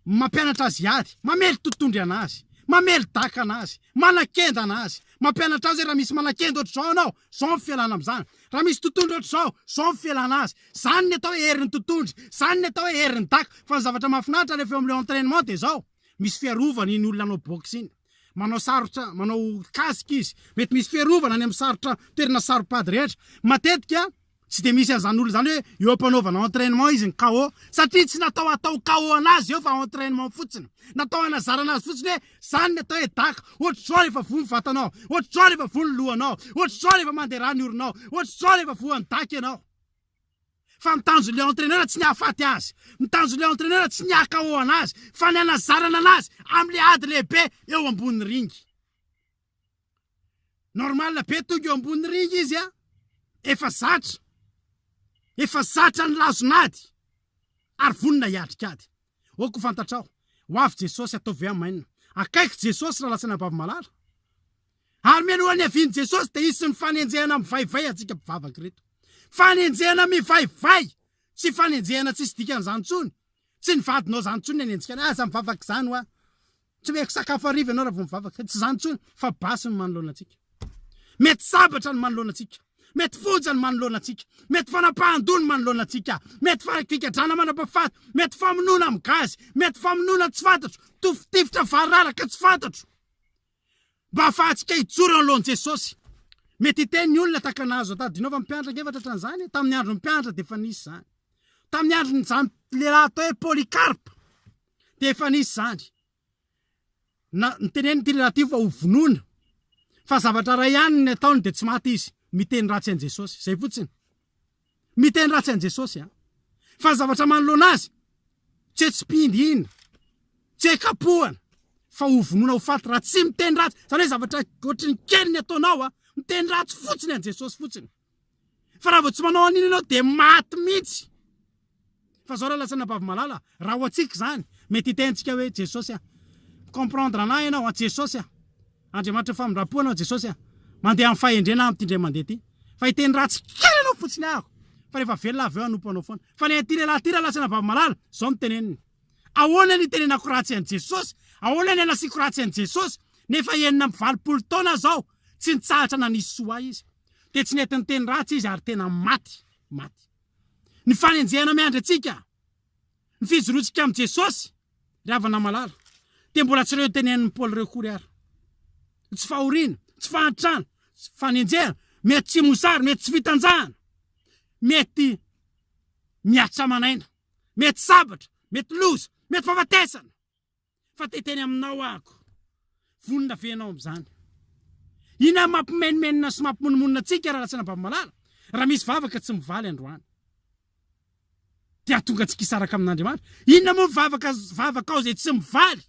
mampianatra azy iady, mamely totondry anazy, mamely daka anazy, manakenda anazy, mampianatra azy raha misy manakenda ohatr'izao anao, zao ny fialana amin'izany. Raha misy totondry ohatr'izao, zao ny fialana azy. Zany ny atao hoe herin'ny totondry, zany ny atao hoe herin'ny daka. Fa ny zavatra mahafinaritra rehefa eo amin'ilay entraînement de zao, misy fiarovana iny olona anao box iny. Manao sarotra, manao kasika izy. Mety misy fiarovana any amin'ny sarotra, toerana saropady rehetra. Matetika tsy de misy an'izany olona zany hoe eo ampanaovana entraînement izy ny KO, satria tsy natao atao KO anazy eo fa entraînement fotsiny. Natao anazarana azy fotsiny hoe zany ny atao hoe daka. Ohatr'izao rehefa voa ny vatanao, ohatr'izao rehefa voa ny lohanao, ohatr'izao rehefa mandeha rano orinao, ohatr'izao rehefa voa ny daka ianao. Fa mitanjo le entraîneur tsy niafaty azy, mitanjo le entraîneur tsy niaka-KO anazy, fa ny anazarana anazy am'le ady lehibe eo ambony ringy. Normal be tonga eo ambony ringy izy efa zatra. Efa zatra ny lazonady. Ary vonina hiatrikady. Oko fantatrao. Ho avy Jesosy ataovy hoe amainina. Akaiky Jesosy raha lasana bava malala. Ary mialohan'ny haviany Jesosy de isy ny fanenjehana amin'ny vaivay atsika mpivavaka reto. Fanenjehana mivaivay. Tsy fanenjehana tsisy dikan'izany tsony. tsy nivadinao zany tsony nentsika aza mivavaka zany oa tsy meko sakafo ariva ianao raha vao mivavaka tsy zany tsony fa basy ny manoloana antsika mety sabatra ny manoloana antsika mety foja ny manoloana antsika mety fanapahandony manoloana antsika mety fikadrana manapahafaty mety famonoana amin'ny gazy mety famonoana tsy fantatro tofitifitra vararaka tsy fantatro mba ahafahantsika hijoro eo alohan'i Jesosy mety hiteny ny olona taka nazo tadinao fa mpianatra ngevatra hatran'izany tamin'ny andro ny mpianatra dia efa nisy zany tamin'ny andro nyzany lehilahy atao hoe Polikarpa dia efa nisy zany niteneny ty lehilahy ty fa ho vonoina fa zavatra ray ihany ny ataony dia tsy maty izy miteny ratsy an'i Jesosy zay fotsiny miteny ratsy an'i Jesosy fa zavatra manoloana azy tsy tsipindy iny tsy kapohana fa ho vonoina ho faty raha tsy miteny ratsy zany hoe zavatra ohatry ny kely ny ataonao miteny ratsy fotsiny an'i Jesosy fotsiny fa raha vao tsy manao an'iny ianao dia maty mihitsy fa zao raha lasana bavy malala raha ho antsika zany mety hitentsika hoe Jesosy comprendre anahy ianao Jesosy Andriamanitra famindram-po anao Jesosy mandeha amin'ny fahendrena amin'ny ty ndray mandeha ty fa hiteny ratsy kely anao fotsiny aho fa rehefa velona avy eo hanompo anao foana fa ny ty lehilahy ty raha lasana bavy malala zao miteneniny ahoana ny tenenako ratsy an'i Jesosy ahoana ny anasiko ratsy an'i Jesosy nefa enina amin'ny 20 taona zao tsy nitsahatra nanisy soa izy dia tsy nety niteny ratsy izy ary tena maty ny fanenjehana miandry atsika ny fijorotsika amin'i Jesosy ry havana malala dia mbola tsy ireo tenenin'ny Paoly ireo kory ary tsy fahoriana tsy fahantrana tsy fanenjehana mety tsy mosary mety tsy fitanjahana mety miatra manaina mety sabatra mety loza mety fahafatesana fa teteny aminao ako vonona venao amin'izany ina mampimenmenina sy mampimonmonina atsika raha lasana bavy malala raha misy vavaka tsy mivaly androany dia tonga antsika hisaraka amin'Andriamanitra inona moa vavaka ao zay tsy mivaly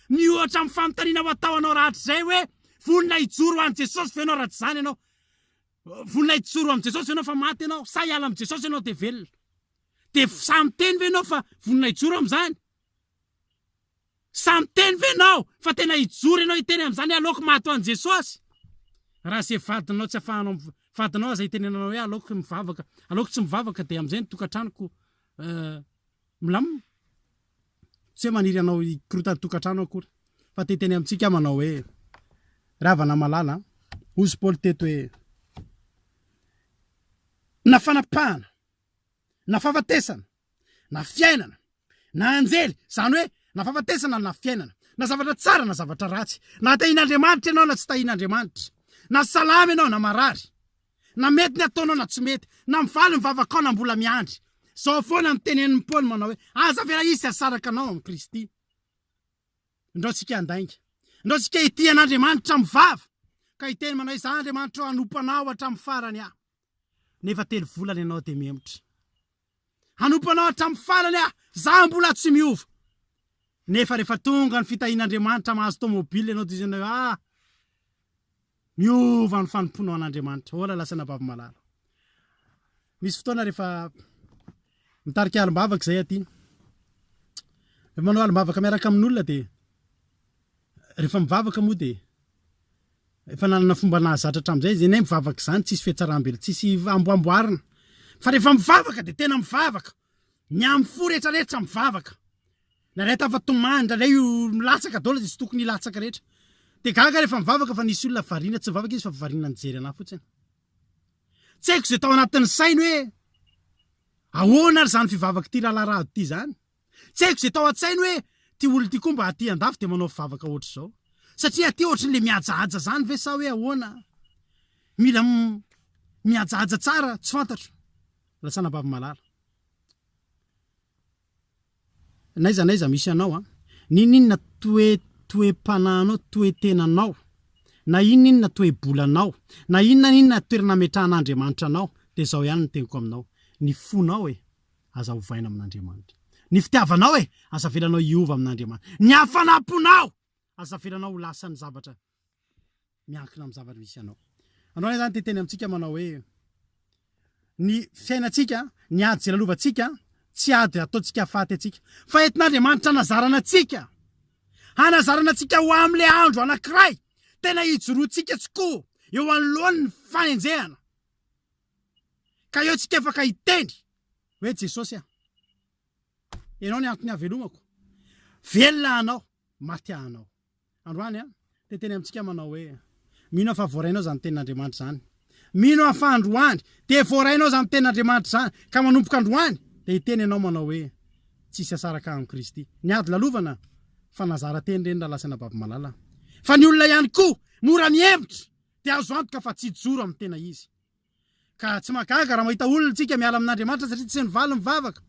miohatra amin'ny fanontaniana ho atao anao rahatr' izay hoe vonona hijoro an'i Jesosy fe ianao rahatr' izany ianao vonona hijoro amin'i Jesosy fe ianao fa maty ianao sa hiala amin'i Jesosy ianao dia velona dia samy teny ve ianao fa vonona hijoro amin'izany samy teny ve ianao fa tena hijoro ianao hiteny amin'izany aleoko maty ho an'i Jesosy raha se vadinao tsy ahafahanao vadinao aza hitenenanao hoe aleoko mivavaka aleoko tsy mivavaka dia amin'izay ny tokantranoko milamina tsy hoe maniry anao ikorotany tokantrano akory fa teteny amintsika manao hoe ravana malala ozy Paoly teto hoe na fanapahana na fahafatesana na fiainana na anjely zany hoe na fahafatesana na fiainana na zavatra tsara na zavatra ratsy na tahin'Andriamanitra ianao na tsy tahin'Andriamanitra na salama ianao na marary na mety ny ataonao na tsy mety na mivaly mivavaka ao na mbola miandry zao foana nitenen'ny Paoly manao hoe aza vera isy asaraka anao amin'ny Kristy ndao tsika andainga ndao tsika ity an'Andriamanitra mivava ka hiteny manao iza Andriamanitra hanompo anao hatramin'ny farany nefa 3 volana ianao dia memotra hanompo anao hatramin'ny farany za mbola tsy miova nefa rehefa tonga ny fitahian'Andriamanitra mahazo tomobily ianao dia izy miova ny fanomponao an'Andriamanitra ola lasana bavy malala misy fotoana rehefa mitarika alim-bavaka zay aty rehefa manao alim-bavaka miaraka amin'olona dia rehefa mivavaka moa dia efa nanana fomba nahazatra hatramin'izay izy nay mivavaka zany tsisy fietsaram-bela tsisy amboamboarina fa rehefa mivavaka dia tena mivavaka ny amin'ny fo rehetrarehetra mivavaka nalay tafatomany nalay milatsaka daholo izay tsy tokony hilatsaka rehetra dia gaga rehefa mivavaka fa nisy olona variana tsy mivavaka izy fa variana nijery anahy fotsiny tsy haiko izay tao anatin'ny sainy hoe ahoana ary zany fivavaka ty rahalarado ty zany tsy haiko izay tao an-tsainy hoe ty olo ty koa mba aty andafy dia manao fivavaka ohatr' izao satria aty ohatr'le mihajahaja zany ve sa hoe ahoana mila mihajahaja tsara tsy fantatro lasana bavy malala naiza misy anao ninona toe-pananao toe-tenanao na inona toe-bolanao na inona toerana metrahan'Andriamanitra anao dia zao ihany ny teniko aminao ny fonao aza hovaina amin'Andriamanitra ny fitiavanao aza velanao hiova amin'Andriamanitra ny hafanamponao aza velanao ho lasa ny zavatra miankina amin'ny zavatra misy anao zany teteny amintsika manao hoe ny fiainantsika ny ady jelalovantsika tsy ady ataontsika afaty atsika fa entin'Andriamanitra hanazarana atsika hanazarana atsika ho amin'le andro anankiray tena hijoroantsika tsikoa eo anoloan'ny fanenjehana ka eo tsika afaka hitendry hoe Jesosy Ianao ny antony havelomako. Velona anao, maty anao. Androany de teny amintsika manao hoe mino fa voarainao zany tenin'Andriamanitra zany. Mino fa androany de voarainao zany tenin'Andriamanitra zany ka manompoka androany de hiteny ianao manao hoe tsisy asaraka amin'ny Kristy. Ny ady lalovana fa nazara teny reny lasana babo malala. Fa ny olona ihany koa mora miembotra de azo antoka fa tsy joro amin'ny tena izy. Ka tsy magaga raha mahita olona tsika miala amin'Andriamanitra satria tsy ny valy mivavaka.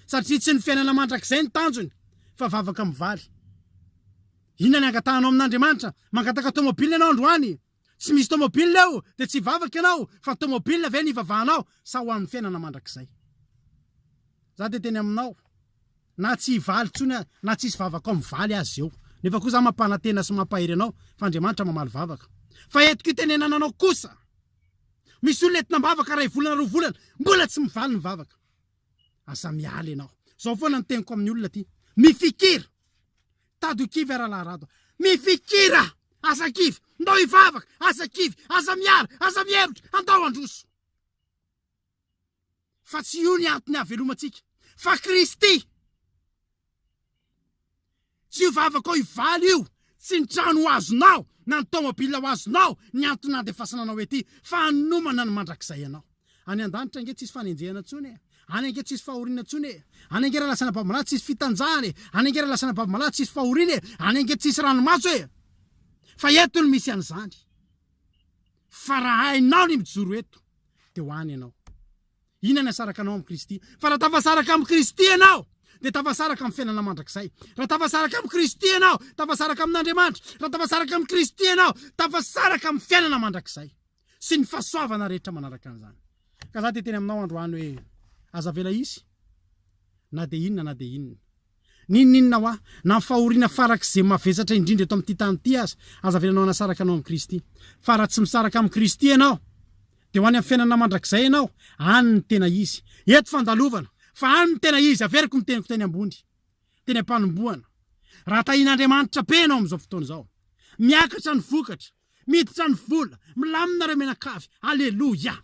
Satria tsy ny fiainana mandrakizay ny tanjony fa vavaka mivaly. Inona ny angatahanao amin'Andriamanitra? Mangataka tomobile ianao androany. Tsy misy tomobile eo de tsy vavaka ianao fa tomobile ve ny ivavahanao sa ho amin'ny fiainana mandrakizay. Za de teny aminao na tsy valy tsony na tsisy vavaka mivaly azy eo. Nefa kosa mampanatena sy mampahery anao fa Andriamanitra mamaly vavaka. Fa etiko itenenananao kosa. Misy olona entina mivavaka ray volana roa volana mbola tsy mivaly ny vavaka. Asa mialy ianao. Zao foana ny teniko amin'ny olona ty. Mifikira. Tadokivy ara-laharado. Mifikira. Asa kivy. Ndao hivavaka. Asa kivy. Asa miara. Asa mihemotra. Andao androso. Fa tsy io ny antony havelomantsika. Fa Kristy. Tsy io vavaka ao hivaly io. Tsy ny trano ho azonao. Na ny tomobile ho azonao. Ny antony andefasana anao ety. Fa anomana ny mandrakizay anao. Any an-danitra ange tsisy fanenjehana tsony. Any ange tsisy fahoriana tsony. Any ange raha lasana babomalahy tsisy fitanjahany. Any ange raha lasana babomalahy tsisy fahoriana. Any ange tsisy ranomaso e. Fa eto ny misy an'izany. Fa raha hainao ny mijoro eto de ho any ianao. Inona ny asaraka anao amin'ny Kristy? Fa raha tafasaraka amin'ny Kristy ianao de tafasaraka amin'ny fiainana mandrakizay. Raha tafasaraka amin'ny Kristy ianao, tafasaraka amin'Andriamanitra. Raha tafasaraka amin'ny Kristy ianao, tafasaraka amin'ny fiainana mandrakizay. Sy ny fahasoavana rehetra manaraka an'izany. Ka za teny aminao androany hoe aza vela izy na de inona na de inona. Ninona hoa na fahoriana farak'izay mavesatra indrindra eto amin'ity tany ity aza vela anao anasaraka anao amin'ny Kristy. Fa raha tsy misaraka amin'ny Kristy ianao de ho any amin'ny fiainana mandrakizay ianao, any ny tena izy. Eto fandalovana, fa any ny tena izy. Averiko ny teniko teny ambony. Teny am-panombohana. Raha tahian'Andriamanitra be ianao amin'izao fotoana izao. Miakatra ny vokatra, miditra ny vola, milamina reo menakavy. Aleloia.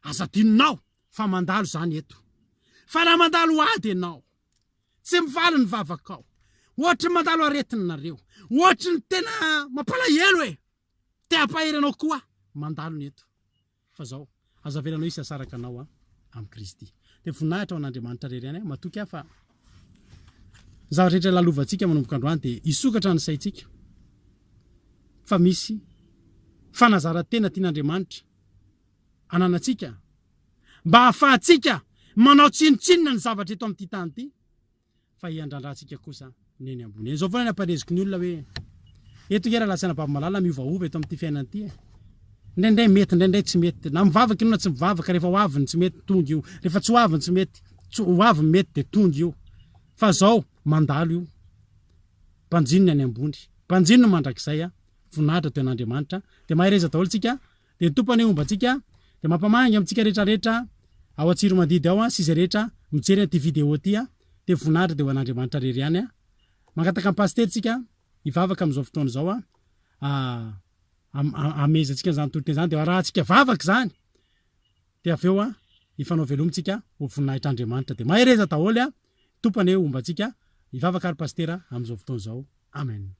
Aza dinonao fa mandalo zany eto. Fa raha mandalo ady ianao, tsy mivaly ny vavakao. Ohatry ny mandalo aretiny nareo. Ohatry ny tena mampalahelo e. Te hampahery anao koa mandalo ny eto. Fa zao, aza velanao isy asaraka anao amin'ny Kristy. De voninahitra ao an'Andriamanitra rery any matoky fa zavatra rehetra lalovantsika manomboka androany de isokatra ny saintsika. Fa misy fanazara-tena tian'Andriamanitra ananantsika mba hahafahantsika manao tsinotsinona ny zavatra eto amin'ity tany ity fa hiandrandratsika kosa neny ambony. Zao foana ny ampareziko ny olona hoe eto gera lasana babomalala miovaova eto amin'ity fiainana ity. Ndraindray mety, ndraindray tsy mety. Na mivavaka ianao na tsy mivavaka, rehefa ho avy ny tsy mety tonga io. Rehefa tsy ho avy ny tsy mety, ho avy ny mety de tonga io. Fa zao mandalo io. Mpanjinona any ambony. Mpanjinona mandrakizay voninahitra teo an'Andriamanitra. De mahay reza daholo tsika. De tompany ombantsika. De mampamangy amintsika rehetra rehetra ao atsiro mandidy ao sy izay rehetra mijery an'ity vidéo ty de voninahitra de ho an'Andriamanitra rery any mangataka amin'ny pasteur tsika hivavaka amin'izao fotoana zao amezatsika zany toloteny zany de arahantsika vavaka zany de aveo ifanao velomintsika ho voninahitra Andriamanitra de mahay reza daholo tompany ombantsika hivavaka ary pasteur amin'izao fotoana zao. Amen.